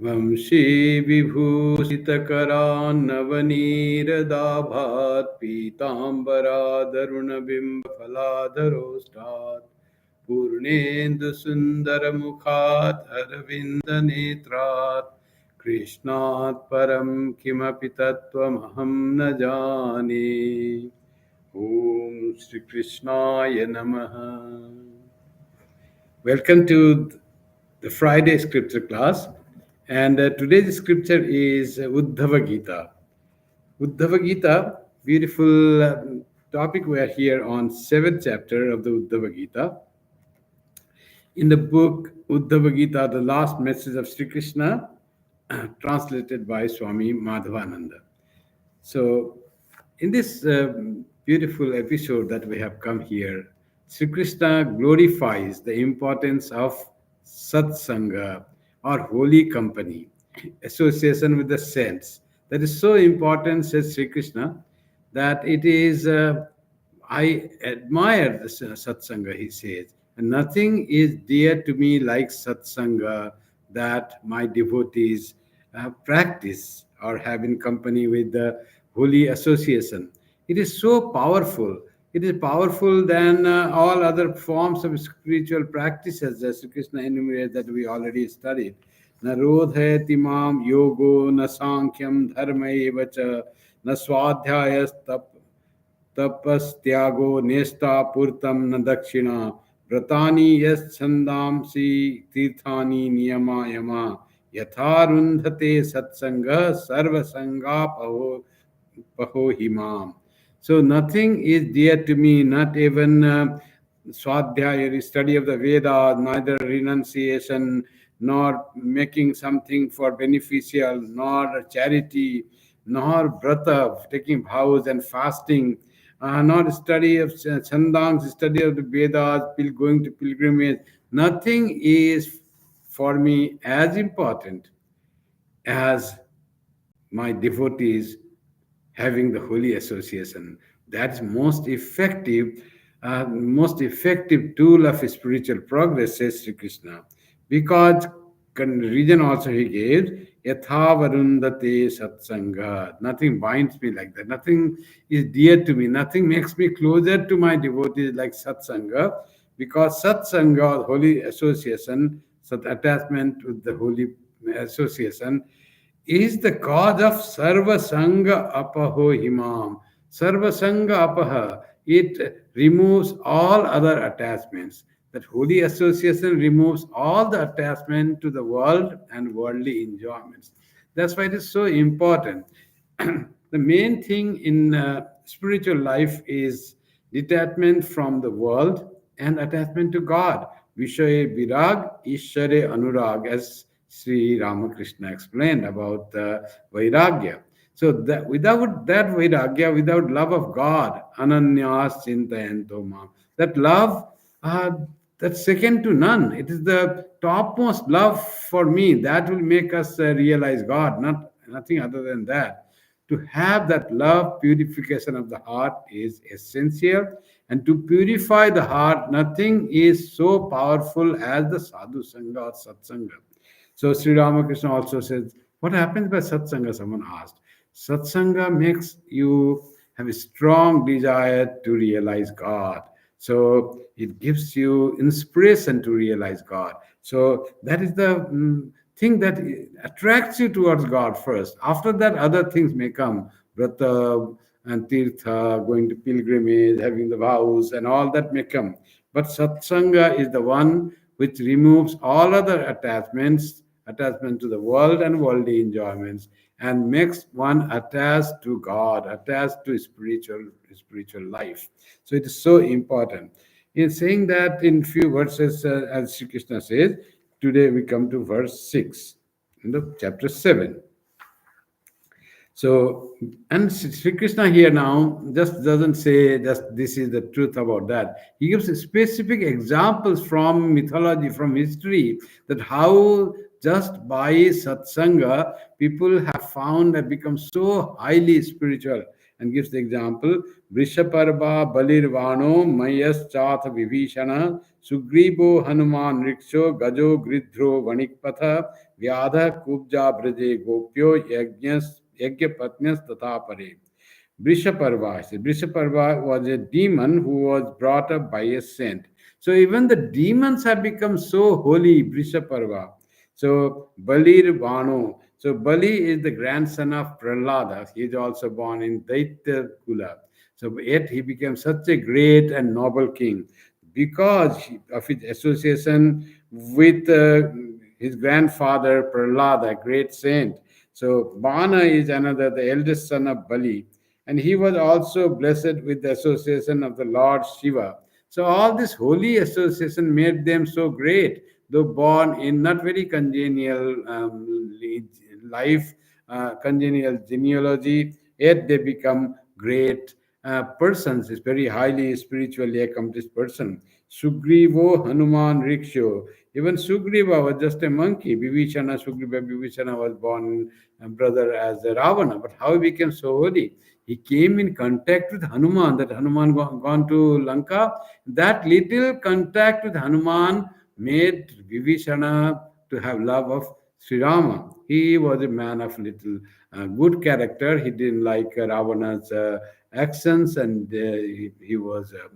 वंशी विभूषितकरान्नवनीरदाभात् पीताम्बरादरुणबिम्बफलाधरोष्टात् पूर्णेन्दुसुन्दरमुखात् अरविन्दनेत्रात् कृष्णात् परं किमपि तत्त्वमहं न जाने. Om Shri Krishnaya Namaha. Welcome to the Friday scripture class. And today's scripture is Uddhava Gita. Uddhava Gita, beautiful topic. We are here on 7th chapter of the Uddhava Gita. In the book Uddhava Gita, the last message of Sri Krishna, translated by Swami Madhavananda. So, in this beautiful episode that we have come here, Sri Krishna glorifies the importance of satsanga or holy company, association with the saints. That is so important, says Sri Krishna, that it is, I admire the satsanga, he says, and nothing is dear to me like satsanga that my devotees practice or have in company with the holy association. It is so powerful. It is powerful than all other forms of spiritual practices that Sri Krishna enumerated that we already studied. न रोधयति माम योगो न सांख्यम धर्म एव च न स्वाध्यायस्तप तपस्त्यागो नेष्टा पूर्तम न दक्षिणा व्रतानि यच्छन्दांसि तीर्थानि नियमा यमा यथारुन्धते सत्संगः सर्वसंगापहो पहो हिमाम. So nothing is dear to me, not even swadhyaya, study of the Vedas, neither renunciation, nor making something for beneficial, nor charity, nor brata, taking vows and fasting, nor study of chandans, study of the Vedas, going to pilgrimage. Nothing is for me as important as my devotees having the holy association. That's most effective tool of spiritual progress, says Sri Krishna. Because reason also he gave, yathavarundate satsanga. Nothing binds me like that. Nothing is dear to me. Nothing makes me closer to my devotees like satsanga. Because satsanga, holy association, sat attachment with the holy association, is the cause of sarva sanga apaho himam. Sarva sanga apaha. It removes all other attachments. That holy association removes all the attachment to the world and worldly enjoyments. That's why it is so important. The main thing in spiritual life is detachment from the world and attachment to God. Vishaya virag, ishare anurag, as Sri Ramakrishna explained about vairagya. So that without that vairagya, without love of God, ananyas chintayanto mam, that love, that's second to none. It is the topmost love for me that will make us realize God, nothing other than that. To have that love, purification of the heart is essential. And to purify the heart, nothing is so powerful as the sadhu sangha or satsanga. So Sri Ramakrishna also says, what happens by satsanga? Someone asked. Satsanga makes you have a strong desire to realize God. So it gives you inspiration to realize God. So that is the thing that attracts you towards God first. After that, other things may come. Vrata and tirtha, going to pilgrimage, having the vows, and all that may come. But satsanga is the one which removes all other attachment to the world and worldly enjoyments, and makes one attached to God, attached to spiritual life. So it is so important. In saying that in few verses, as Sri Krishna says, today we come to verse 6 in the chapter 7. So, and Sri Krishna here now just doesn't say just this is the truth about that. He gives specific examples from mythology, from history, that how just by satsanga people have found, have become so highly spiritual and gives the example. Vrishaparva Balirvano Mayas Chatha Vibhishana Sugribo Hanuman Riksho Gajo Gridhro Vanikpatha Vyadha Kubja Braje Gopyo Yagyapatnyas Tatapare. Vrishaparva. Vrishaparva was a demon who was brought up by a saint. So even the demons have become so holy, Vrishaparva. So Balir Vano. So Bali is the grandson of Prahlada. He is also born in Daitya Kula. So yet he became such a great and noble king because of his association with his grandfather Prahlada, great saint. So Bana is another, the eldest son of Bali, and he was also blessed with the association of the Lord Shiva. So all this holy association made them so great, though born in not very congenial life, congenial genealogy, yet they become great persons, is very highly spiritually accomplished person. Sugrivo Hanuman Riksho. Even Sugriva was just a monkey. Vibhishana, Sugriva Vibhishana was born brother as a Ravana. But how he became so holy? He came in contact with Hanuman, that Hanuman gone to Lanka. That little contact with Hanuman made Vibhishana to have love of Sri Rama. He was a man of little good character. He didn't like Ravana's actions, and he was a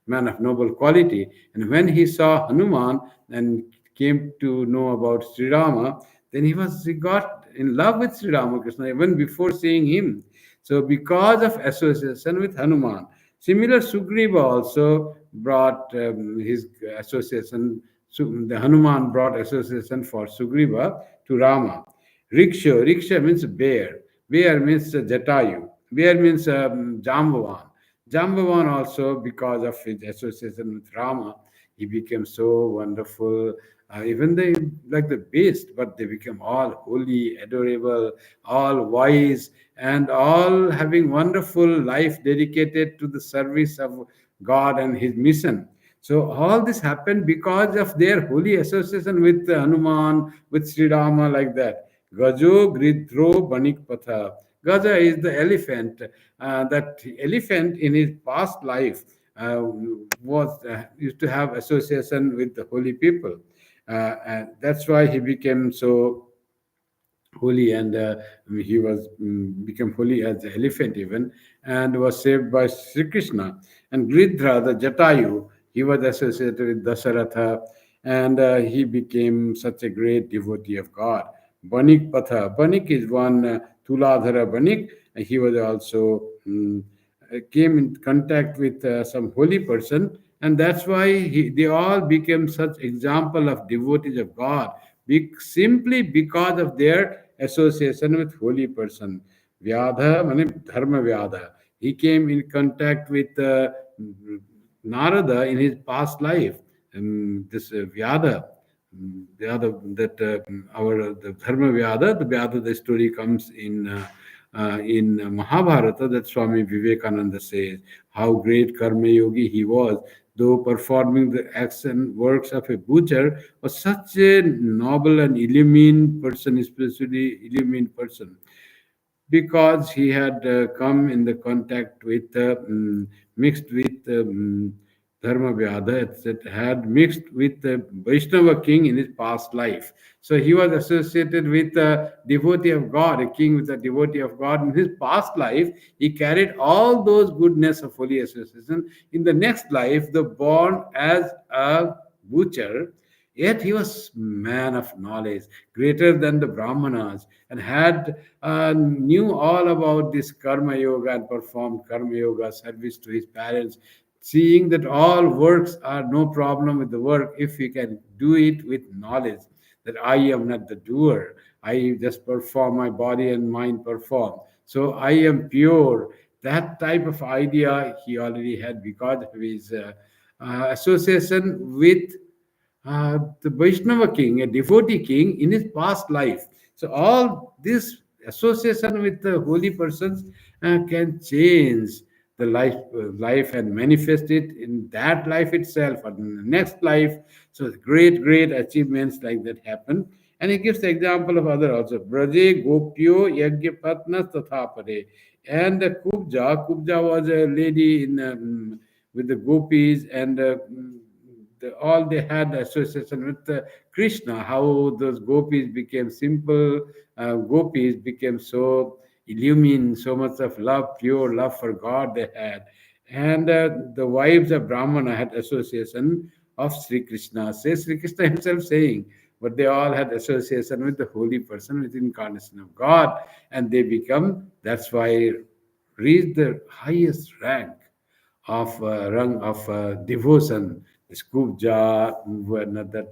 man of noble quality. And when he saw Hanuman and came to know about Sri Rama, then he got in love with Sri Ramakrishna even before seeing him. So because of association with Hanuman, similar Sugriva also brought his association. So the Hanuman brought association for Sugriva to Rama. Riksha means bear. Bear means Jatayu. Bear means Jambavan. Jambavan also, because of his association with Rama, he became so wonderful. Even they like the beast, but they became all holy, adorable, all wise, and all having wonderful life dedicated to the service of God and His mission. So all this happened because of their holy association with Hanuman, with Sri Rama, like that. Gajo Gridro Banikpatha. Gaja is the elephant. That elephant in his past life was used to have association with the holy people. And that's why he became so holy, and he was became holy as the elephant even, and was saved by Sri Krishna. And Gridhra, the Jatayu, he was associated with Dasaratha, and he became such a great devotee of God. Banik Patha. Banik is one Tuladhara Banik. And he was also came in contact with some holy person, and that's why they all became such example of devotees of God, simply because of their association with holy person. Vyadha, Dharma Vyadha. He came in contact with Narada in his past life. This Vyadha, Vyadha, that our the Dharma Vyadha, the story comes in Mahabharata, that Swami Vivekananda says how great Karma Yogi he was, though performing the acts and works of a butcher, was such a noble and illumined person, especially illumined person, because he had come in the contact with mixed with Dharma Vyada, that had mixed with the Vaishnava king in his past life. So he was associated with a devotee of God, a king with a devotee of God in his past life. He carried all those goodness of holy association. In the next life, the born as a butcher, yet he was man of knowledge, greater than the Brahmanas, and had knew all about this karma yoga and performed karma yoga service to his parents, seeing that all works are no problem with the work if he can do it with knowledge, that I am not the doer, I just perform, my body and mind perform, so I am pure. That type of idea he already had because of his association with the Vaishnava king, a devotee king in his past life. So all this association with the holy persons can change the life and manifest it in that life itself or in the next life. So great achievements like that happen. And he gives the example of other also. Braje Gopyo Yagyapatna Tathapare. And the Kubja was a lady in with the gopis, and all they had association with Krishna. How those gopis became simple gopis became so illumined, so much of love, pure love for God they had. And the wives of Brahmana had association of Sri Krishna. Says Sri Krishna himself saying, but they all had association with the holy person, with incarnation of God, and they become, that's why, reach the highest rank of rung of devotion. Skubja, not that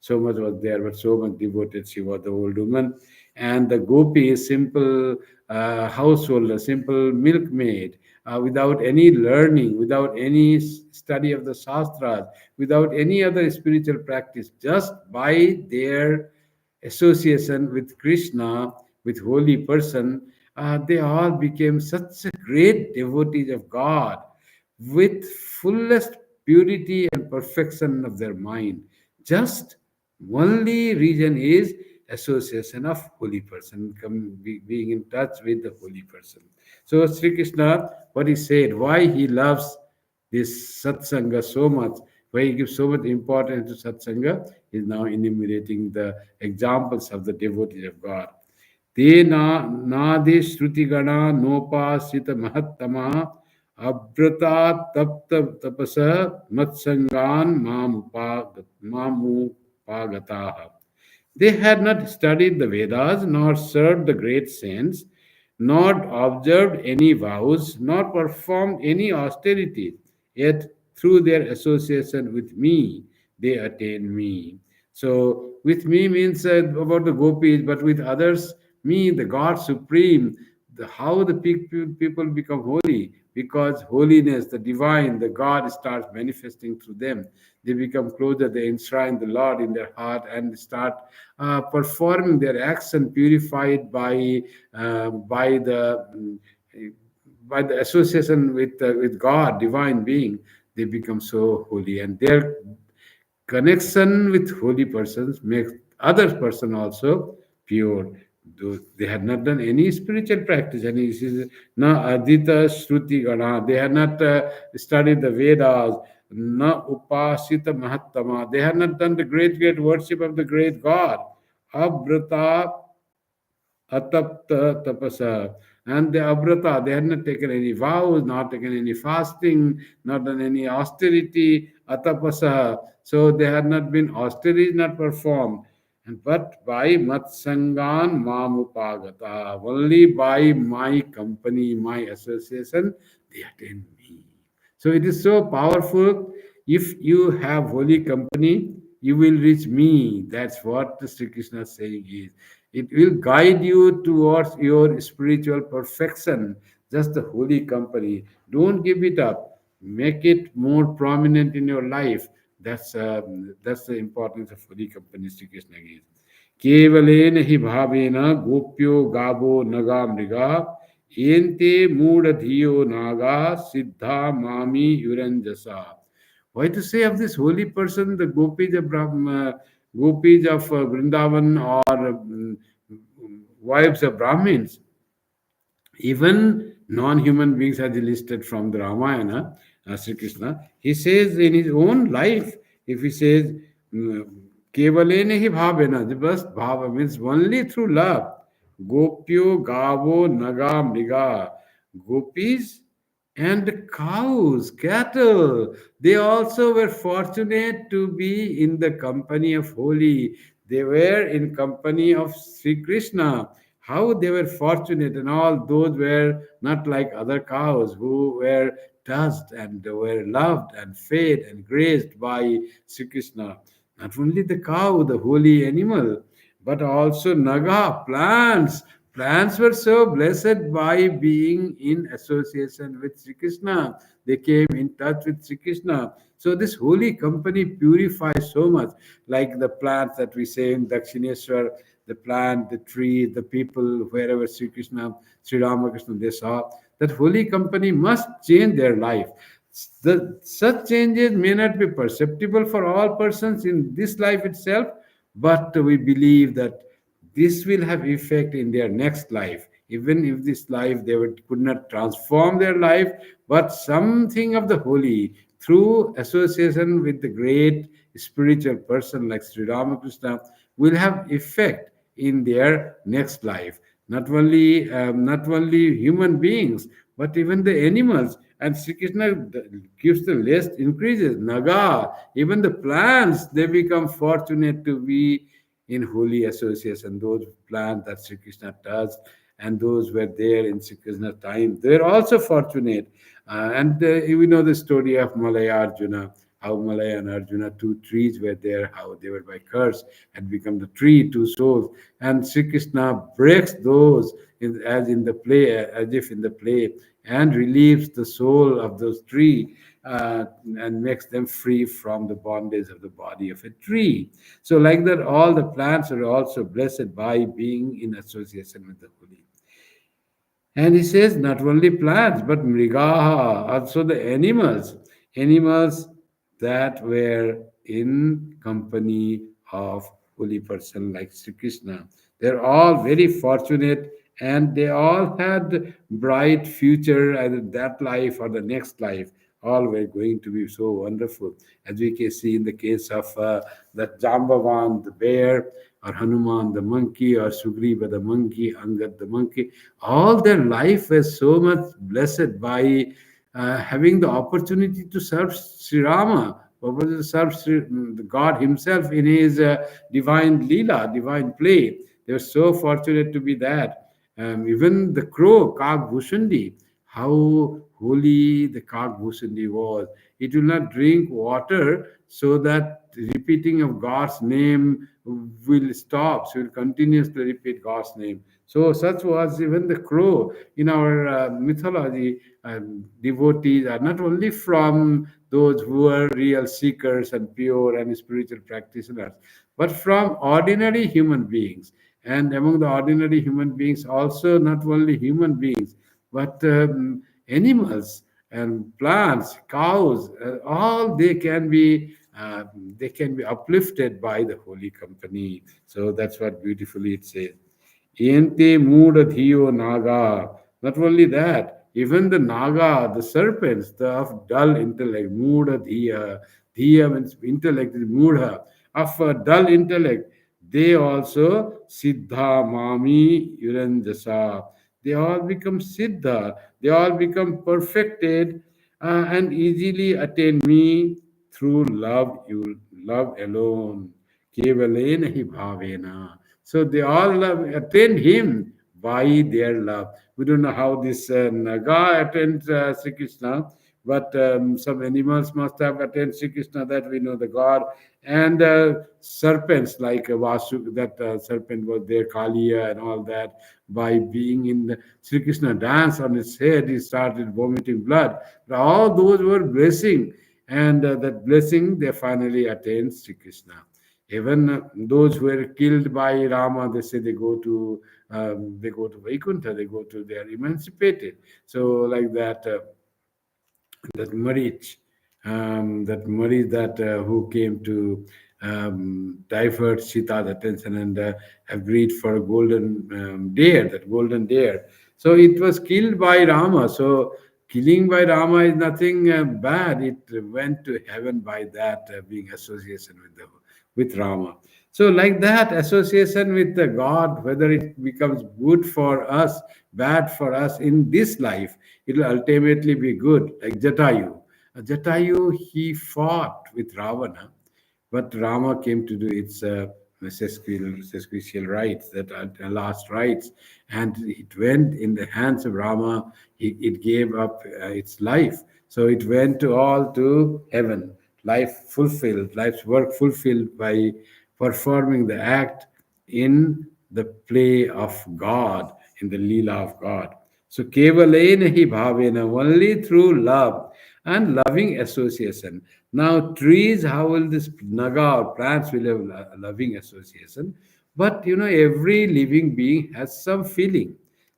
so much was there, but so much devoted she was, the old woman. And the gopi is simple householder, simple milkmaid, without any learning, without any study of the shastras, without any other spiritual practice, just by their association with Krishna, with holy person, they all became such a great devotees of God with fullest purity and perfection of their mind. Just only reason is association of holy person, being in touch with the holy person. So Sri Krishna, what he said, why he loves this satsanga so much, why he gives so much importance to satsanga, is now enumerating the examples of the devotees of God. Te nadi shruti gana nopasita mahattama abrata tapta tapasa matsangan mamupagataha. They had not studied the Vedas, nor served the great saints, nor observed any vows, nor performed any austerities. Yet, through their association with me, they attain me. So, with me means about the gopis, but with others, me, the God Supreme, how the people become holy, because holiness, the divine, the God starts manifesting through them. They become closer, they enshrine the Lord in their heart and start performing their action purified by the by the association with God, divine being. They become so holy, and their connection with holy persons makes other person also pure. Though they had not done any spiritual practice, any na adita shruti gana. They had not studied the Vedas. Na upasita mahattama. They had not done the great worship of the great God. Abrata atapta tapasa. And the abrata, they had not taken any vows, not taken any fasting, not done any austerity, atapasa. So they had not been austerities not performed. And but by matsangan mamupagata, only by my company, my association, they attain me. So it is so powerful. If you have holy company, you will reach me. That's what the Sri Krishna is saying is. It will guide you towards your spiritual perfection. Just the holy company. Don't give it up. Make it more prominent in your life. That's the importance of holy company. Sri Krishna gives. केवलेन हि भावेन गोप्यो गावो नगा मृगा एन्ते मूढ़धियो Naga siddha mami yuranjasa. Why to say of this holy person, the gopis of Vrindavan, or wives of Brahmins? Even non-human beings, as he listed from the Ramayana, Sri Krishna, he says in his own life, if he says, kevalene hi bhavena, the best bhava means only through love. Gopyo gavo naga mriga. Gopis and cows, cattle, they also were fortunate to be in the company of holy. They were in company of Sri Krishna. How they were fortunate, and all those were not like other cows who were touched and were loved and fed and grazed by Sri Krishna. Not only the cow, the holy animal, but also naga, plants. Plants were so blessed by being in association with Sri Krishna. They came in touch with Sri Krishna. So this holy company purifies so much, like the plants that we say in Dakshineshwar, the plant, the tree, the people, wherever Sri Krishna, Sri Ramakrishna, they saw. that holy company must change their life. Such changes may not be perceptible for all persons in this life itself, but we believe that this will have effect in their next life. Even if this life could not transform their life, but something of the holy through association with the great spiritual person like Sri Ramakrishna will have effect in their next life. Not only human beings, but even the animals. And Sri Krishna gives the list increases. Naga, even the plants, they become fortunate to be in holy association. Those plants that Sri Krishna touched and those were there in Sri Krishna's time, they're also fortunate. And we know the story of Malaya Arjuna, how Malaya and Arjuna, two trees were there, how they were by curse had become the tree, two souls. And Sri Krishna breaks those as in the play, as if in the play, and relieves the soul of those tree, and makes them free from the bondage of the body of a tree. So, like that, all the plants are also blessed by being in association with the holy. And he says not only plants, but mrigaha, also the animals that were in company of holy person like Sri Krishna. They're all very fortunate and they all had bright future, either that life or the next life. All were going to be so wonderful. As we can see in the case of that Jambavan, the bear, or Hanuman, the monkey, or Sugriva, the monkey, Angad, the monkey, all their life was so much blessed by having the opportunity to serve Sri Rama, or to serve the God Himself in His divine Leela, divine play. They were so fortunate to be that. Even the crow, Kag Bhushundi, how holy the Kag Bhushundi was. It will not drink water so that repeating of God's name will stop. So it will continuously repeat God's name. So such was even the crow. In our mythology, devotees are not only from those who are real seekers and pure and spiritual practitioners, but from ordinary human beings. And among the ordinary human beings, also not only human beings, but animals and plants, cows, all they can be uplifted by the holy company. So that's what beautifully it says. Yente Muda Dhiyo Naga. Not only that, even the Naga, the serpents, the of dull intellect, Muda Dhiya. Dhiya means intellect is Mudha. Of a dull intellect, they also Siddha Mami Yuranjasa. They all become Siddha. They all become perfected and easily attain me through love, you love alone. Kevalena hi bhavena. So they all attend him by their love. We don't know how this Naga attends Sri Krishna, but some animals must have attended Sri Krishna, that we know the God. And serpents like Vasu, that serpent was there, Kaliya and all that. By being in the Sri Krishna dance on his head, he started vomiting blood. But all those were blessing, and that blessing they finally attained Sri Krishna. Even those who were killed by Rama, they say they go to Vaikuntha, they are emancipated. So like that, that Marich, that who came to divert Sita's attention and have greed for a golden deer, that golden deer. So it was killed by Rama. So killing by Rama is nothing bad. It went to heaven by that being association with Rama. So like that association with the God, whether it becomes good for us, bad for us in this life, it will ultimately be good. Like Jatayu. Jatayu, he fought with Ravana, but Rama came to do its sequential rites, that last rites, and it went in the hands of Rama. It gave up its life, so it went to all to heaven. Life fulfilled, life's work fulfilled by performing the act in the play of God, in the Leela of God. So kevalena hi bhavena, only through love and loving association. Now trees, how will this naga or plants will have loving association? But every living being has some feeling.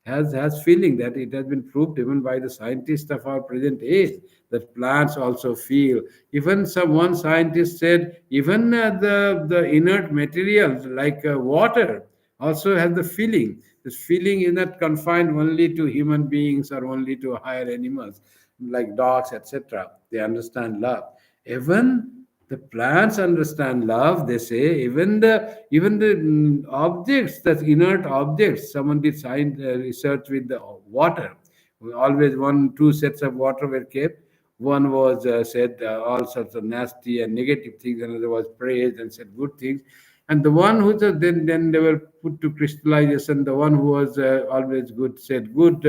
has feeling, that it has been proved even by the scientists of our present age, that plants also feel. Even some one scientist said even the inert materials like water also has the feeling. This feeling is not confined only to human beings or only to higher animals like dogs, etc. They understand love. Even the plants understand love. They say even the objects, that inert objects. Someone did science research with the water. Always one two sets of water were kept. One was said all sorts of nasty and negative things. Another was praised and said good things. And the one who said, then they were put to crystallization. The one who was always good said good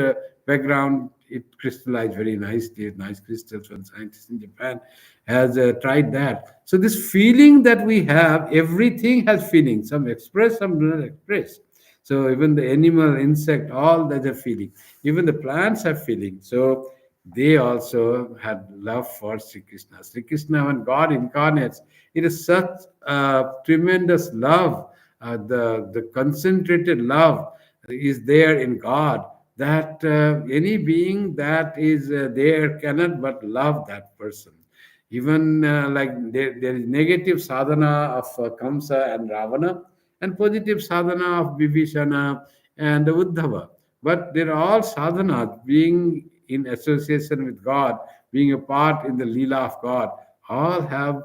background. It crystallized very nicely. Nice crystals. One scientist in Japan has tried that. So this feeling that we have, everything has feeling. Some express, some do not express. So even the animal, insect, all that are feeling. Even the plants have feeling. So they also had love for Sri Krishna. Sri Krishna, when God incarnates, it is such a tremendous love. The concentrated love is there in God, that any being that is there cannot but love that person. Even like there is negative sadhana of Kamsa and Ravana, and positive sadhana of Bibhishana and Uddhava. But they're all sadhanas, being in association with God, being a part in the Leela of God, all have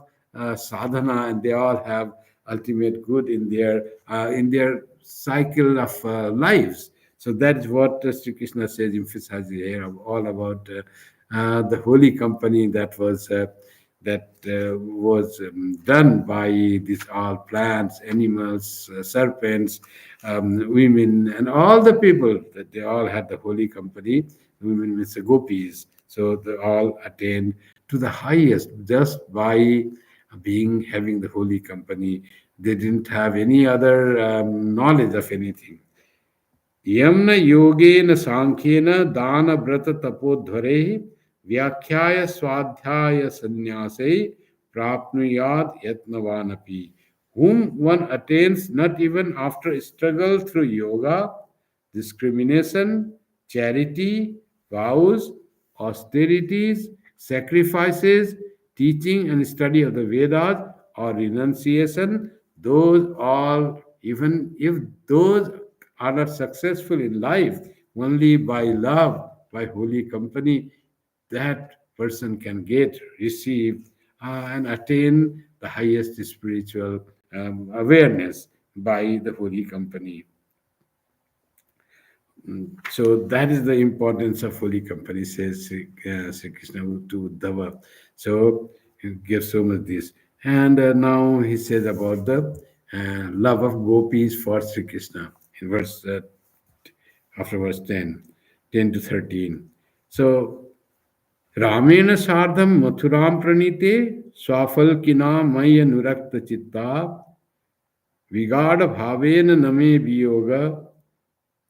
sadhana, and they all have ultimate good in their cycle of lives. So that is what Sri Krishna says, emphasizes here, all about the holy company that was done by these all plants, animals, serpents, women, and all the people, that they all had the holy company. Women means the gopis. So they all attained to the highest just by being having the holy company. They didn't have any other knowledge of anything. यम्न योगेन सांख्येन दान व्रत तपोध्वरे व्याख्याय स्वाध्याय संन्यासे प्राप्नुयाद यत्नवानपि. Whom one attains not even after struggle through yoga, discrimination, charity, vows, austerities, sacrifices, teaching and study of the Vedas, or renunciation, those all, even if those are not successful in life, only by love, by holy company, that person can get, receive, and attain the highest spiritual awareness by the holy company. So that is the importance of holy company, says Sri Krishna to Uddhava. So he gives so much this. And now he says about the love of gopis for Sri Krishna in verse after verse 10, 10 to 13. So रामेण सार्धम मथुराम प्रणीते स्वाफल किना मय अनुरक्त चित्ता विगाढ़ भावेन नमे वियोग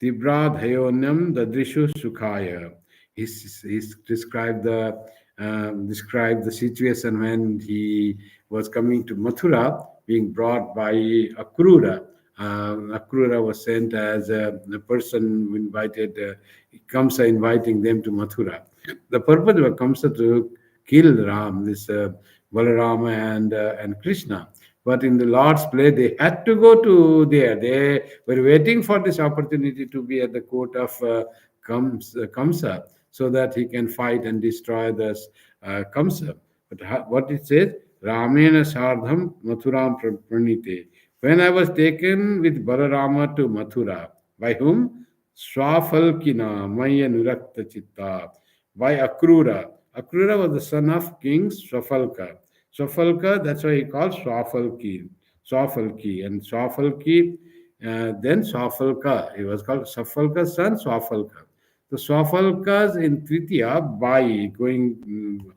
Tibradhayonyam dadrishu sukhaya. He's described the situation when he was coming to Mathura, being brought by Akrura. Akrura was sent as a person who invited Kamsa, inviting them to Mathura. The purpose of Kamsa to kill Ram, this Balarama and Krishna. But in the Lord's play, they had to go to there. They were waiting for this opportunity to be at the court of Kamsa, so that he can fight and destroy this Kamsa. But what it says, Ramena Sardham Mathuram Pranite. When I was taken with Balarama to Mathura, by whom? Swafalkina Maya Nurakta Chitta. By Akrura. Akrura was the son of King Swafalka. Swafalka, that's why he called Swafalki. Swafalki. And Swafalki, then Swafalka. He was called Swafalka's son, Swafalka. The Swafalkas in Tritiya, by going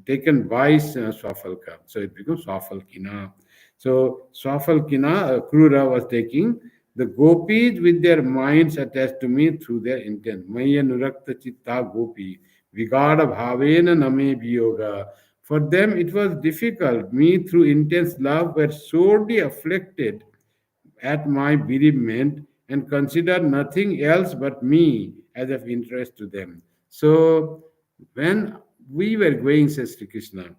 taken by Swafalka. So it becomes Swafalkina. So Swafalkina, Krura was taking the gopis with their minds attached to me through their intent. Maya Nurakta Chitta Gopi. Vigada Bhavena Name Biyoga. For them it was difficult. Me through intense love were sorely afflicted at my bereavement, and consider nothing else but me as of interest to them. So when we were going, says Sri Krishna,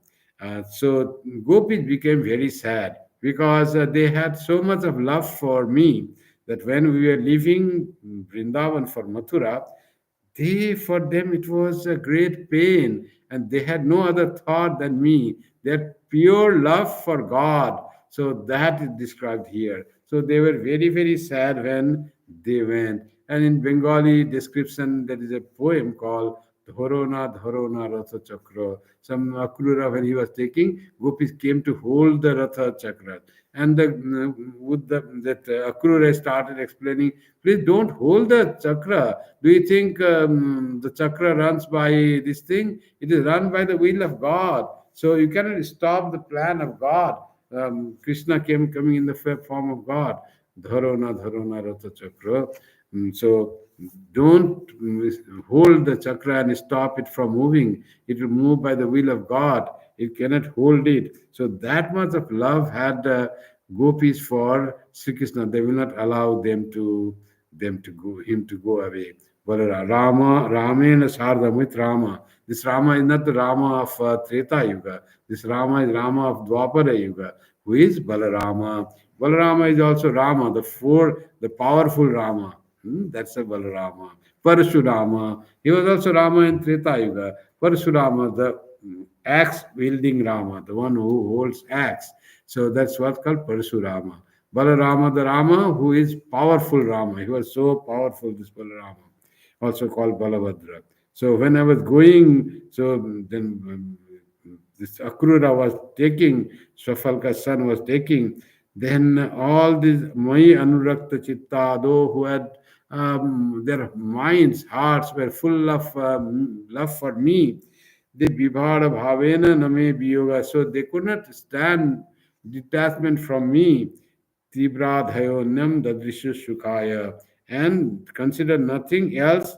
so gopis became very sad because they had so much of love for me that when we were leaving Vrindavan for Mathura, for them it was a great pain, and they had no other thought than me. Their pure love for God. So that is described here. So they were very, very sad when they went. And in Bengali description, there is a poem called Dhorona Dhorona Ratha Chakra. Some Akrura, when he was taking, gopis came to hold the Ratha Chakra. And that Akrura started explaining, please don't hold the chakra. Do you think the chakra runs by this thing? It is run by the will of God. So you cannot stop the plan of God. Krishna came coming in the form of God. Dharona Dharona Ratha Chakra. So don't hold the chakra and stop it from moving. It will move by the will of God. It cannot hold it. So that much of love had gopis for Sri Krishna. They will not allow them to go him to go away. But Ramena Sardam with Rama. This Rama is not the Rama of Treta Yuga. This Rama is Rama of Dwapara Yuga. Who is Balarama? Balarama is also Rama, the powerful Rama. That's a Balarama. Parashurama. He was also Rama in Treta Yuga. Parashurama, the axe wielding Rama, the one who holds axe. So that's what's called Parashurama. Balarama, the Rama who is powerful Rama. He was so powerful, this Balarama, also called Balabhadra. So when I was going, so then this Akrura was taking, Swafalka's son was taking, then all these Mai Anurakta Chitta, who had their minds, hearts were full of love for me, they vibhara bhavena name biyoga, so they could not stand detachment from me. Tibradhayonyam dadrishu shukaya, and consider nothing else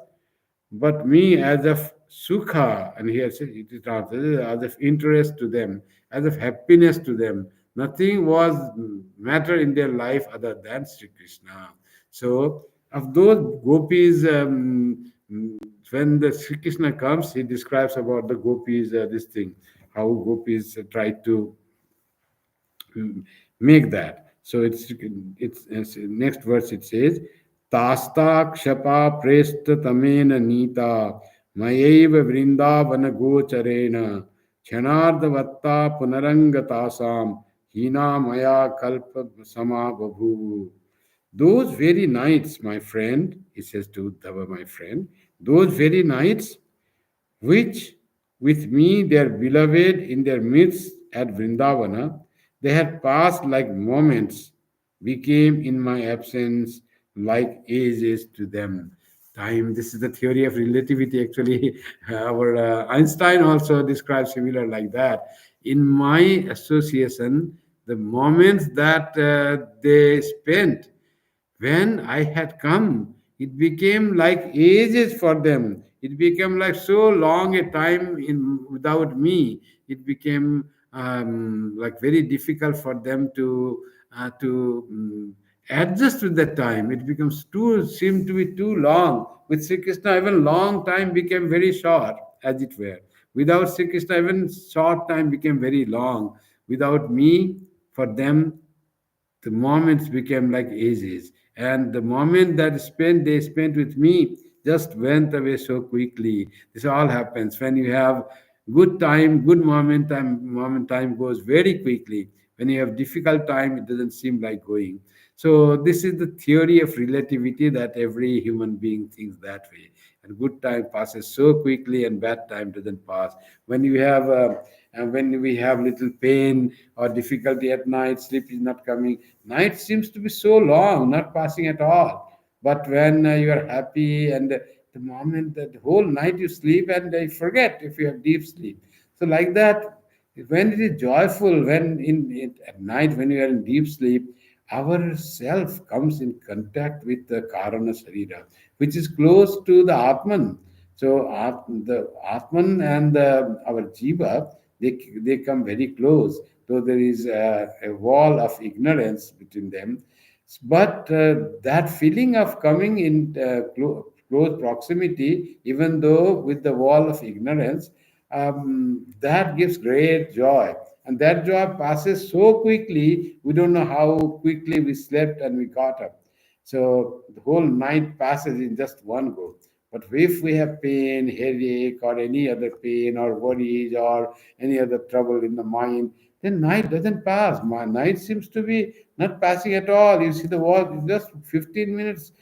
but me as of sukha, and here says it is translated as of interest to them, as of happiness to them. Nothing was matter in their life other than Sri Krishna. So, of those gopis, when the Sri Krishna comes, he describes about the gopis, this thing, how gopis try to make that. So it's next verse it says, Tasta kshapa presta tamena nita mayeva vrindavana gocharena kshanardavatta punaranga hina maya kalpa sama babhu. Those very nights, my friend, he says to Uddhava, my friend, those very nights which with me, their beloved, in their midst at Vrindavana, they had passed like moments, became in my absence like ages to them. Time, this is the theory of relativity. Actually, our Einstein also describes similar like that. In my association, the moments that they spent when I had come, it became like ages for them. It became like so long a time without me. It became like very difficult for them to adjust with the time. It becomes seemed to be too long. With Sri Krishna, even long time became very short, as it were. Without Sri Krishna, even short time became very long. Without me, for them, the moments became like ages, and the moment that they spent with me just went away so quickly. This all happens when you have good time, good moment time goes very quickly. When you have difficult time, it doesn't seem like going. So this is the theory of relativity, that every human being thinks that way, and good time passes so quickly and bad time doesn't pass. When you have and when we have little pain or difficulty at night, sleep is not coming. Night seems to be so long, not passing at all. But when you are happy, and the moment that the whole night you sleep and you forget if you have deep sleep. So like that, when it is joyful, when at night when you are in deep sleep, our self comes in contact with the Karana Sarira, which is close to the Atman. So the Atman and our Jiva, they come very close. Though there is a wall of ignorance between them, But that feeling of coming in close proximity, even though with the wall of ignorance, that gives great joy. And that joy passes so quickly, we don't know how quickly we slept and we got up. So the whole night passes in just one go. But if we have pain, headache, or any other pain, or worries, or any other trouble in the mind, then night doesn't pass. My night seems to be not passing at all. You see the wall is just 15 minutes,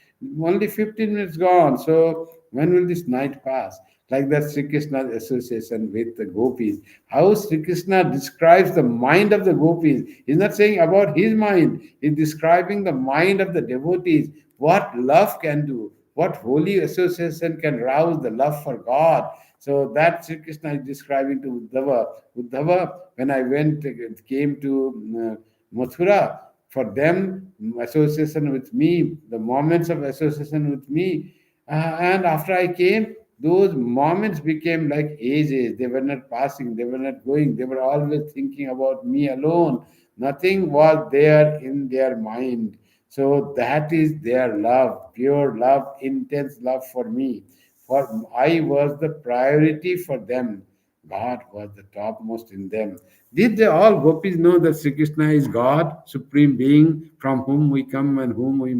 only 15 minutes gone. So when will this night pass? Like that Sri Krishna's association with the gopis. How Sri Krishna describes the mind of the gopis. He's not saying about his mind, he's describing the mind of the devotees. What love can do, what holy association can rouse the love for God. So that Sri Krishna is describing to Uddhava. Uddhava, when I came to Mathura, for them, association with me, the moments of association with me, and after I came, those moments became like ages. They were not passing, they were not going, they were always thinking about me alone. Nothing was there in their mind. So that is their love, pure love, intense love for me. For I was the priority for them. God was the topmost in them. Did they all gopis know that Sri Krishna is God, supreme being, from whom we come and whom we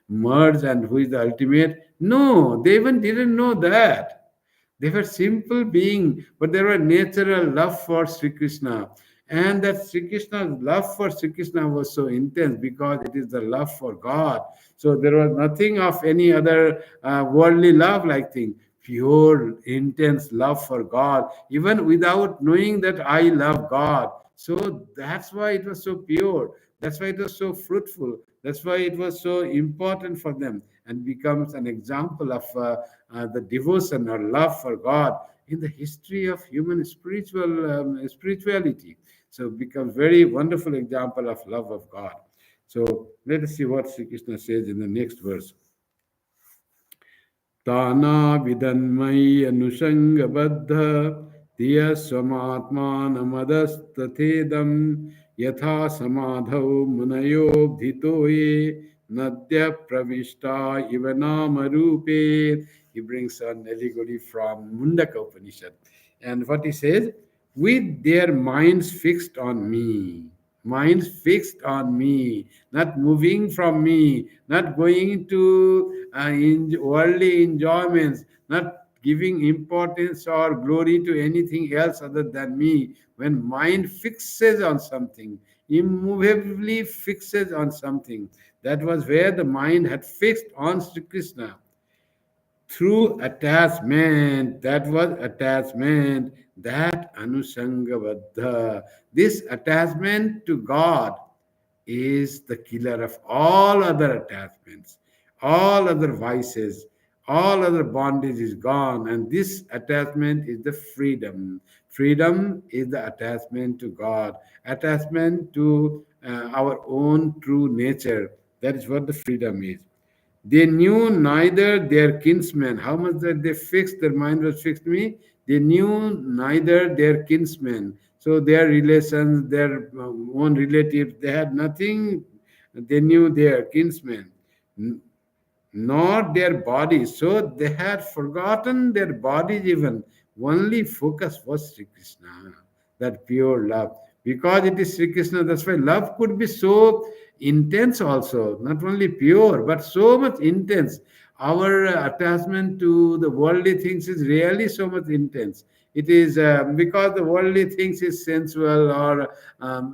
merge, and who is the ultimate? No, they even didn't know that. They were simple being, but there were natural love for Sri Krishna. And that Sri Krishna's love for Sri Krishna was so intense because it is the love for God. So there was nothing of any other worldly love like thing. Pure, intense love for God, even without knowing that I love God. So that's why it was so pure. That's why it was so fruitful. That's why it was so important for them and becomes an example of the devotion or love for God in the history of human spirituality. So becomes very wonderful example of love of God. So let us see what Sri Krishna says in the next verse. तानाविदन्मयि अनुषङ्गबद्ध धियस्वमात्मानमदस्तथेदं यथा समाधौ मुनयोऽब्धितो ये नद्य प्रविष्टा इव नामरूपे. He brings an allegory from Mundaka Upanishad. And what he says, with their minds fixed on me, minds fixed on me, not moving from me, not going to worldly enjoyments, not giving importance or glory to anything else other than me. When mind fixes on something, immovably fixes on something, that was where the mind had fixed on Sri Krishna through attachment. That was attachment, that anusangavadha. This attachment to God is the killer of all other attachments, all other vices, all other bondage is gone, and this attachment is the freedom. Freedom is the attachment to God, attachment to our own true nature. That is what the freedom is. They knew neither their kinsmen, how much that they fixed, their mind was fixed me. They knew neither their kinsmen. So their relations, their own relatives, they had nothing. They knew their kinsmen, nor their bodies. So they had forgotten their bodies even. Only focus was Sri Krishna, that pure love. Because it is Sri Krishna, that's why love could be so intense also, not only pure, but so much intense. Our attachment to the worldly things is really so much intense. It is because the worldly things is sensual, or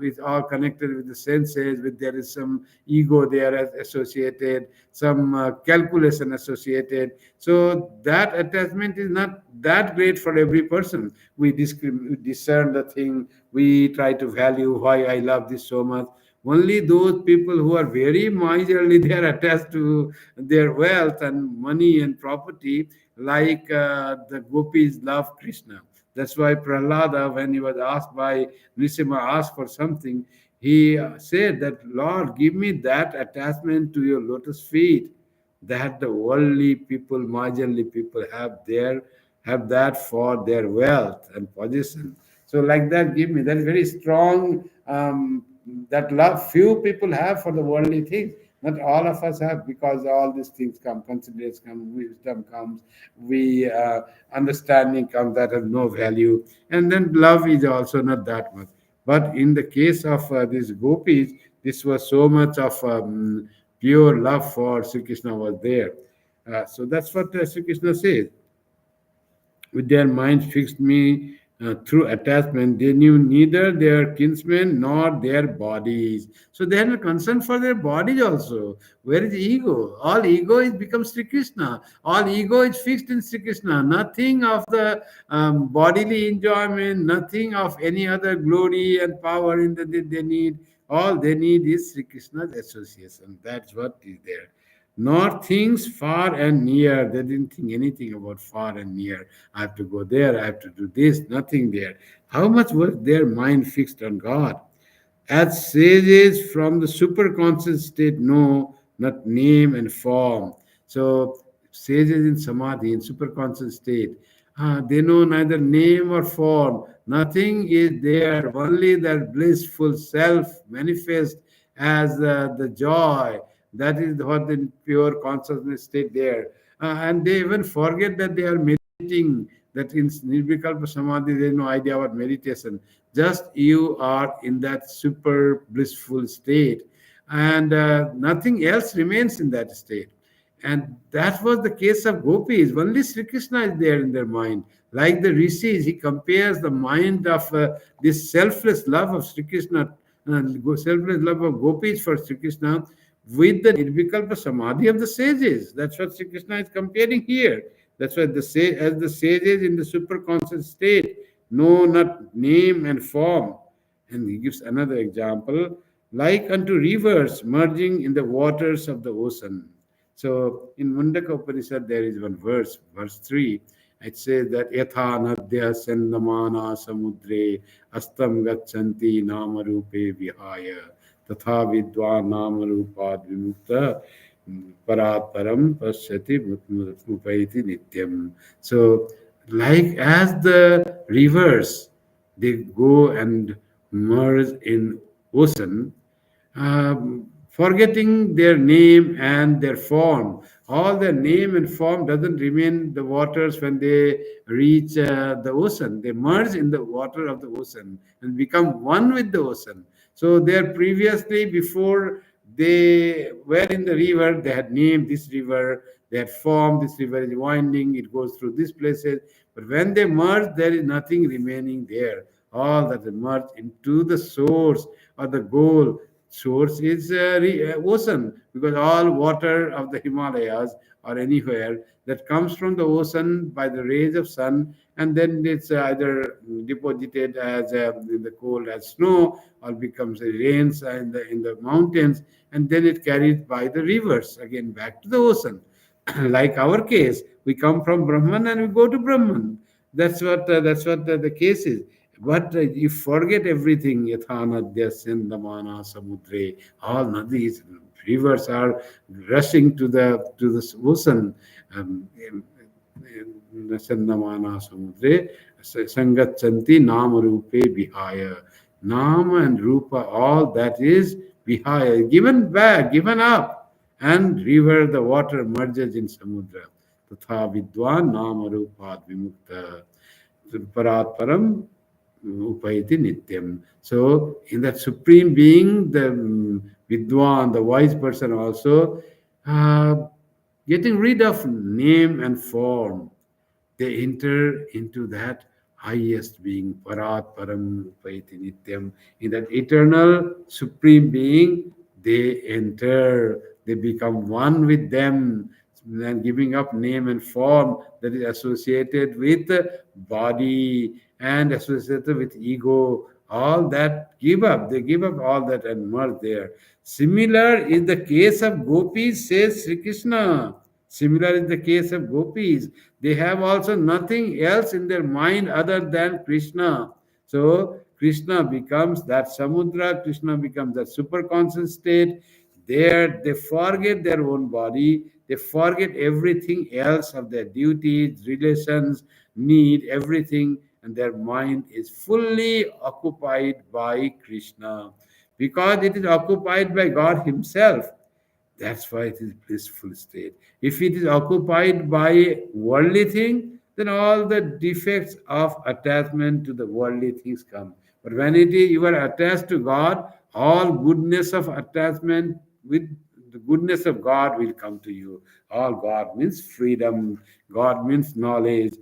it's all connected with the senses, with there is some ego there as associated, some calculation associated. So that attachment is not that great for every person. We discern the thing, we try to value why I love this so much. Only those people who are very miserly, they are attached to their wealth and money and property, like the gopis love Krishna. That's why Prahlada, when he was asked by Nrsimha, asked for something, he said that, Lord, give me that attachment to your lotus feet that the worldly people, miserly people have that for their wealth and possession. So like that, give me that very strong that love few people have for the worldly things. Not all of us have, because all these things come, consideration comes, wisdom comes, we understanding comes, that has no value, and then love is also not that much. But in the case of these gopis, this was so much of pure love for Sri Krishna was there. So that's what Sri Krishna says. With their minds fixed me through attachment, they knew neither their kinsmen nor their bodies. So they had no concern for their bodies also. Where is ego? All ego is becomes Sri Krishna. All ego is fixed in Sri Krishna. Nothing of the bodily enjoyment, nothing of any other glory and power in the they need. All they need is Sri Krishna's association. That's what is there. Nor things far and near. They didn't think anything about far and near. I have to go there, I have to do this, nothing there. How much was their mind fixed on God? As sages from the superconscious state know not name and form. So sages in samadhi, in superconscious state, they know neither name or form. Nothing is there. Only that blissful self manifest as the joy. That is what the pure consciousness state there. And they even forget that they are meditating. That in Nirvikalpa Samadhi, there is no idea about meditation. Just you are in that super blissful state, and nothing else remains in that state. And that was the case of gopis. Only Sri Krishna is there in their mind. Like the rishis, he compares the mind of this selfless love of Sri Krishna, selfless love of gopis for Sri Krishna, with the nirvikalpa samadhi of the sages. That's what Sri Krishna is comparing here. That's why as the sages in the superconscious state know not name and form. And he gives another example, like unto rivers merging in the waters of the ocean. So in Mundaka Upanishad, there is one verse, verse 3. It says that Yatha Nadya Sendamana Samudre Astam Gachanti Namarupe Vihaya Tatha Vidwan Namarupad Vimukta Parat Param Pasyati Mupaiti Nityam. So, like as the rivers, they go and merge in ocean, forgetting their name and their form. All their name and form doesn't remain the waters when they reach the ocean. They merge in the water of the ocean and become one with the ocean. So there previously, before they were in the river, they had named this river, they had formed this river is winding, it goes through these places. But when they merge, there is nothing remaining there. All that merge into the source or the goal. Source is ocean, because all water of the Himalayas or anywhere that comes from the ocean by the rays of sun, and then it's either deposited as in the cold as snow, or becomes rains in the mountains, and then it carried by the rivers again back to the ocean. Like our case, we come from Brahman and we go to Brahman. That's what the case is. But you forget everything. Yatha nadya sindamana samudre. All nadis, rivers are rushing to the ocean. Um, Sandamana samudre sangachanti nama rupe vihaya. Nama and rupa, all that is vihaya, given back, given up. And river, the water merges in samudra. Tatha vidwan nama rupad vimukta. Parat param upaiti nityam. So, in that supreme being, the vidwan, the wise person, also uh, getting rid of name and form, they enter into that highest being, Parat Param Upaiti Nityam. In that eternal supreme being, they enter, they become one with them, and giving up name and form that is associated with body and associated with ego. All that give up, they give up all that and merge there. Similar is the case of gopis, says Sri Krishna. Similar is the case of gopis. They have also nothing else in their mind other than Krishna. So Krishna becomes that samudra, Krishna becomes that superconscious state. There they forget their own body, they forget everything else of their duties, relations, need, everything, and their mind is fully occupied by Krishna, because it is occupied by God Himself. That's why it is blissful state. If it is occupied by worldly thing, then all the defects of attachment to the worldly things come. But when it is you are attached to God, all goodness of attachment with the goodness of God will come to you. All God means freedom, God means knowledge,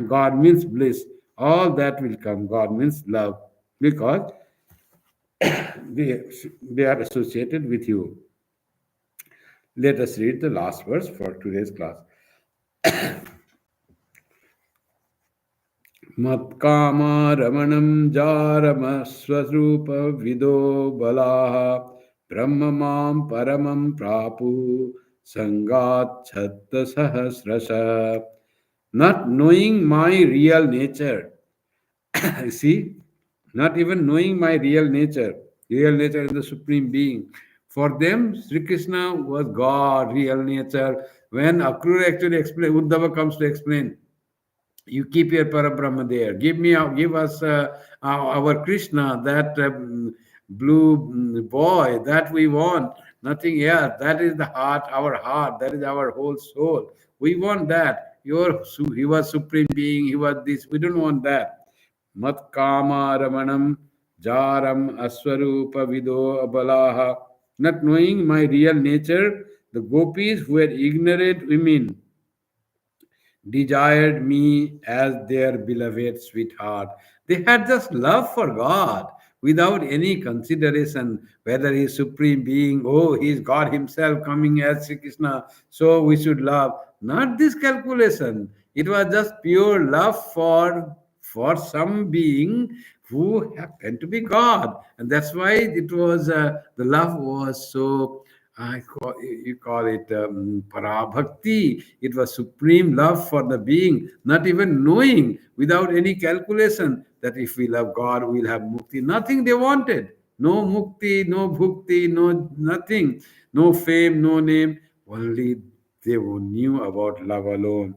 God means bliss. All that will come. God means love because they, they are associated with you. Let us read the last verse for today's class. Matkama Ramanam Jarama Swasrupa Vido Balaha Brahmamam Paramam Prapu Sangat Chatta Sahasrasa. Not knowing my real nature. See, not even knowing my real nature is the supreme being. For them, Sri Krishna was God, real nature. When Akrura actually explain, Uddhava comes to explain, you keep your Parabrahma there. Give us our Krishna, that blue boy that we want. Nothing else. That is the heart, our heart. That is our whole soul. We want that. He was supreme being. He was this. We don't want that. Mat kama ramanam jaram aswarupa vido abalaha. Not knowing my real nature, the gopis who were ignorant women desired me as their beloved sweetheart. They had just love for God without any consideration whether He is Supreme Being, oh, He is God Himself coming as Sri Krishna, so we should love. Not this calculation. It was just pure love for some being who happened to be God. And that's why it was, the love was so you call it parabhakti. It was supreme love for the being, not even knowing without any calculation that if we love God, we'll have mukti. Nothing they wanted. No mukti, no bhukti, no nothing, no fame, no name. Only they who knew about love alone.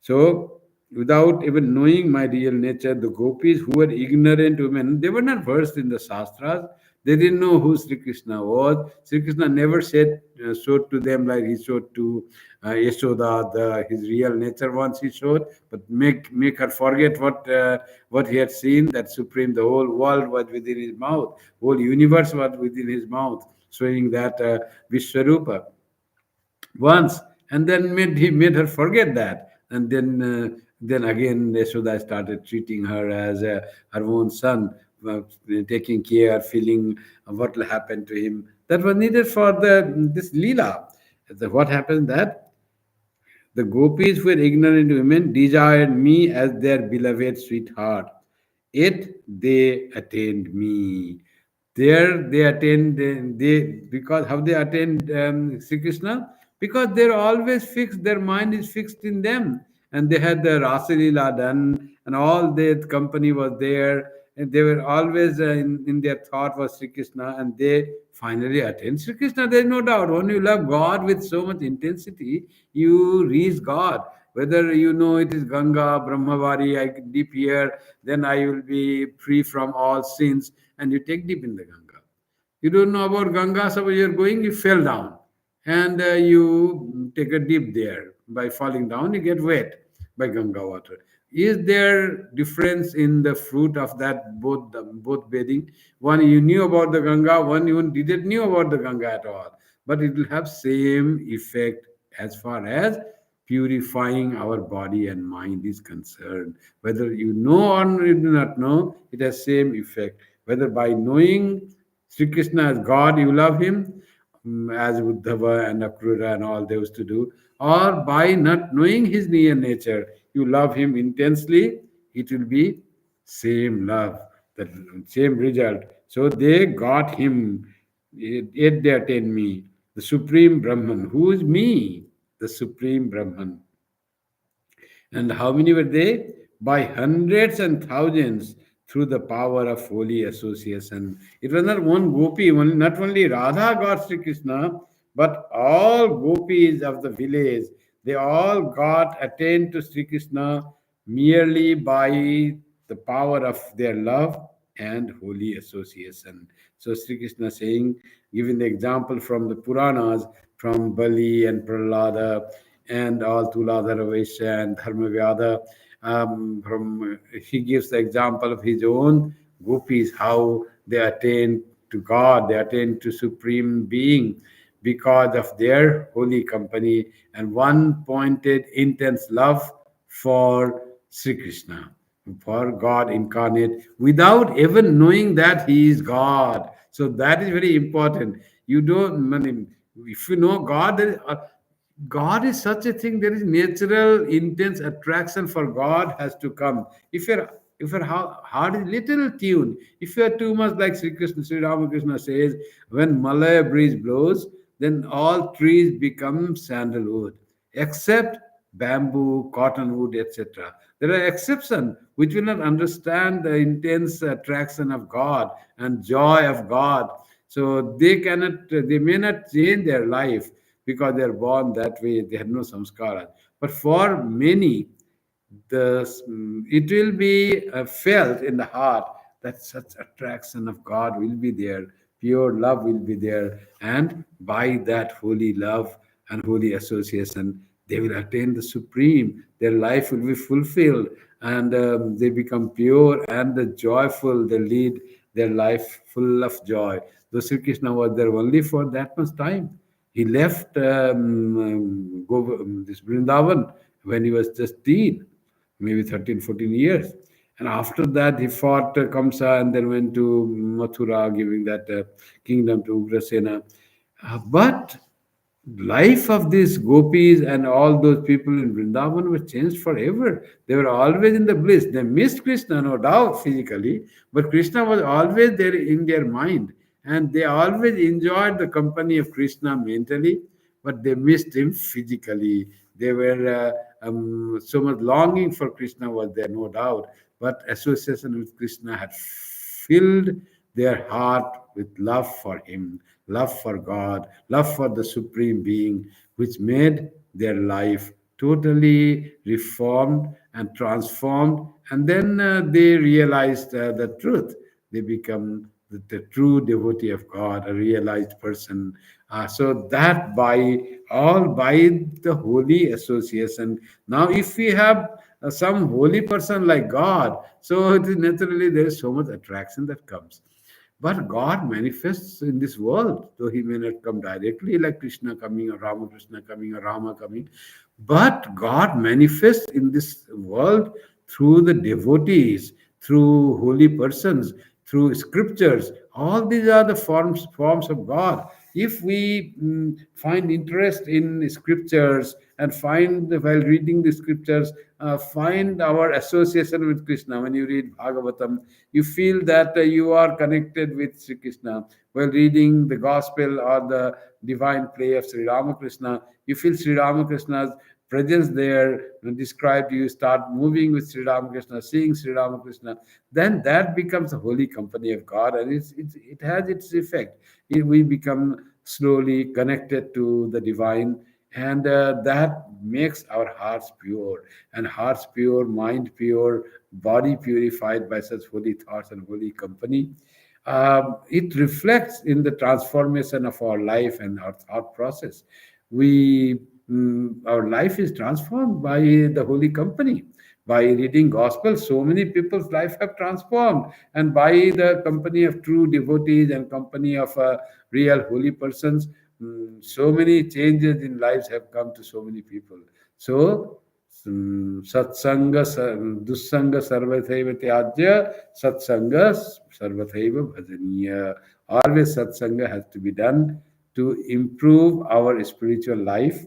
So, without even knowing my real nature, the gopis who were ignorant women, they were not versed in the Shastras. They didn't know who Sri Krishna was. Sri Krishna never showed to them like he showed to Yashoda, his real nature once he showed, but make her forget what he had seen, that supreme, the whole world was within his mouth, whole universe was within his mouth, showing that Vishwarupa once, and then he made her forget that, and then again Yashoda started treating her as her own son, taking care, feeling what will happen to him. That was needed for the this lila. What happened that the gopis were ignorant women desired me as their beloved sweetheart. Yet they attained me. There they attained they because how they attained Sri Krishna? Because they're always fixed, their mind is fixed in them. And they had the Rasalila done, and all their company was there, and they were always in their thought was Sri Krishna, and they finally attained Sri Krishna. There's no doubt. When you love God with so much intensity, you reach God. Whether you know it is Ganga, Brahmavari, I dip here, then I will be free from all sins, and you take dip in the Ganga. You don't know about Ganga, so you're going, you fell down, and you take a dip there. By falling down, you get wet by Ganga water. Is there difference in the fruit of that both bathing? One you knew about the Ganga, one you didn't knew about the Ganga at all. But it will have same effect as far as purifying our body and mind is concerned. Whether you know or you do not know, it has same effect. Whether by knowing Sri Krishna as God, you love him, as Uddhava and Akrura and all they used to do, or by not knowing his near nature, you love him intensely, it will be same love, the same result. So they got him, yet they attained me, the Supreme Brahman. Who is me? The Supreme Brahman. And how many were they? By hundreds and thousands through the power of holy association. It was not one gopi, not only Radha got Sri Krishna, but all gopis of the village, they all got attained to Sri Krishna merely by the power of their love and holy association. So Sri Krishna saying, giving the example from the Puranas, from Bali and Prahlada and all Tuladhara Vaishya and Dharmavyada, from he gives the example of his own gopis, how they attain to God, they attain to Supreme Being because of their holy company and one pointed intense love for Sri Krishna, for God incarnate, without even knowing that He is God. So that is very important. You don't, I mean, if you know God, God is such a thing. There is natural, intense attraction for God has to come. If your heart is little tuned, if you are too much like Sri Krishna, Sri Ramakrishna says, when Malaya breeze blows, then all trees become sandalwood, except bamboo, cottonwood, etc. There are exceptions which will not understand the intense attraction of God and joy of God. So they may not change their life because they are born that way, they have no samskara. But for many, it will be felt in the heart that such attraction of God will be there, pure love will be there, and by that holy love and holy association, they will attain the supreme. Their life will be fulfilled, and they become pure and the joyful. They lead their life full of joy. Though Sri Krishna was there only for that much time. He left this Vrindavan when he was just teen, maybe 13, 14 years. And after that, he fought Kamsa and then went to Mathura, giving that kingdom to Ugrasena. But life of these gopis and all those people in Vrindavan were changed forever. They were always in the bliss. They missed Krishna, no doubt, physically, but Krishna was always there in their mind. And they always enjoyed the company of Krishna mentally, but they missed him physically. They were so much longing for Krishna was there, no doubt. But association with Krishna had filled their heart with love for him, love for God, love for the Supreme Being, which made their life totally reformed and transformed. And then they realized the truth. They become the true devotee of God, a realized person. So that by the holy association. Now, if we have some holy person like God, so it is naturally there is so much attraction that comes. But God manifests in this world, though He may not come directly like Krishna coming or Ramakrishna coming or Rama coming. But God manifests in this world through the devotees, through holy persons, through scriptures. All these are the forms of God. If we find interest in scriptures and find while reading the scriptures, find our association with Krishna. When you read Bhagavatam, you feel that you are connected with Sri Krishna. While reading the gospel or the divine play of Sri Ramakrishna, you feel Sri Ramakrishna's presence there described. You start moving with Sri Ramakrishna, seeing Sri Ramakrishna. Then that becomes the holy company of God, and it has its effect. We become slowly connected to the divine, and that makes our hearts pure, and hearts pure, mind pure, body purified by such holy thoughts and holy company. It reflects in the transformation of our life and our thought process. Our life is transformed by the holy company. By reading gospel, so many people's life have transformed, and by the company of true devotees and company of real holy persons, so many changes in lives have come to so many people. So satsanga dussanga sarvathaiva tyajya, satsanga sarvathaiva bhajaniya. Always satsanga has to be done to improve our spiritual life,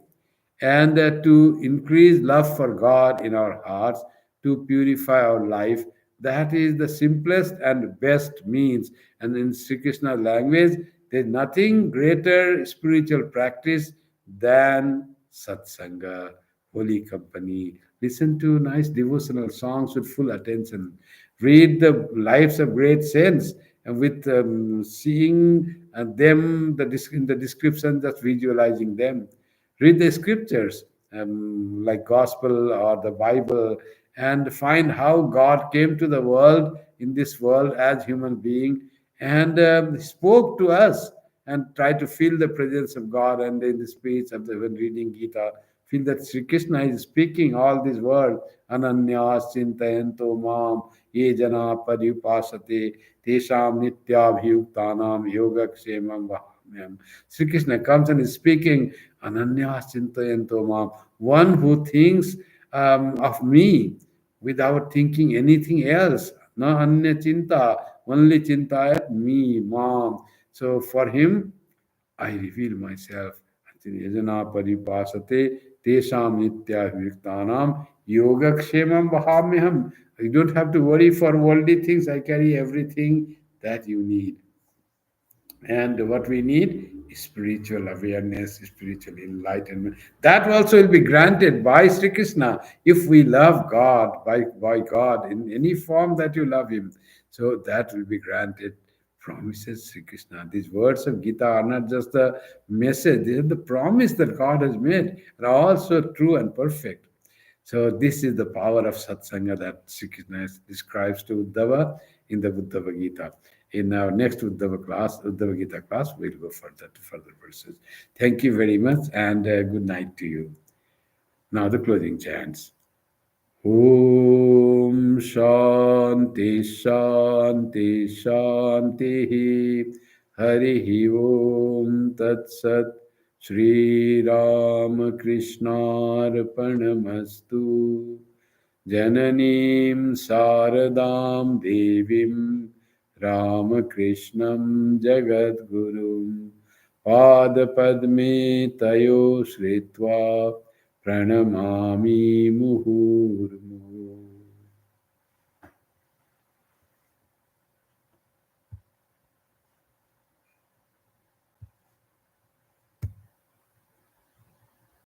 and to increase love for God in our hearts, to purify our life. That is the simplest and best means. And in Sri Krishna language, there is nothing greater spiritual practice than satsanga, holy company. Listen to nice devotional songs with full attention. Read the lives of great saints, and with seeing them in the description, just visualizing them. Read the scriptures, like gospel or the Bible, and find how God came to the world, in this world, as human being, and spoke to us and tried to feel the presence of God. And in the speech of the when reading Gita, feel that Sri Krishna is speaking all these words. Ananyas chintayanto mam ye jana paripasate tesham nityabhyuktanam yogakshemam vahamyam. Sri Krishna comes and is speaking Ananyas chintayanto mam, one who thinks of me without thinking anything else. No anya chinta, only chintayat me, mom. So for him, I reveal myself. Yajana paripasate tesam nitya viktanam yogakshemam vahamyaham. You don't have to worry for worldly things. I carry everything that you need. And what we need is spiritual awareness, spiritual enlightenment. That also will be granted by Sri Krishna if we love God, by God, in any form that you love Him. So that will be granted, promises Sri Krishna. These words of Gita are not just a message, they are the promise that God has made, and are also true and perfect. So this is the power of satsanga that Sri Krishna describes to Uddhava in the Uddhava Gita. In our next Uddhava Gita class, we'll go further to further verses. Thank you very much, and good night to you. Now the closing chants. Om Shanti Shanti Shanti Hari Om Tat Sat Shri Ramakrishna Arpanamastu Jananim Saradam Devim Ramakrishnam Jagadgurum Padapadme Tayo Shritva Pranamami Muhur